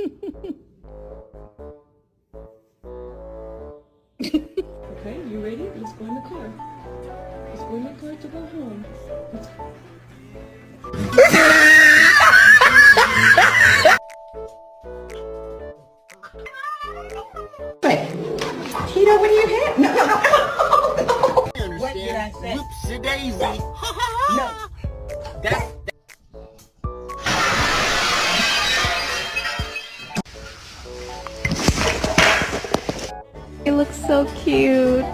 Okay, you ready? Let's go in the car. Let's go in the car to go home. Tito, what do you have? No, no, no. What did I say? Whoopsie daisy. No. That's It looks so cute.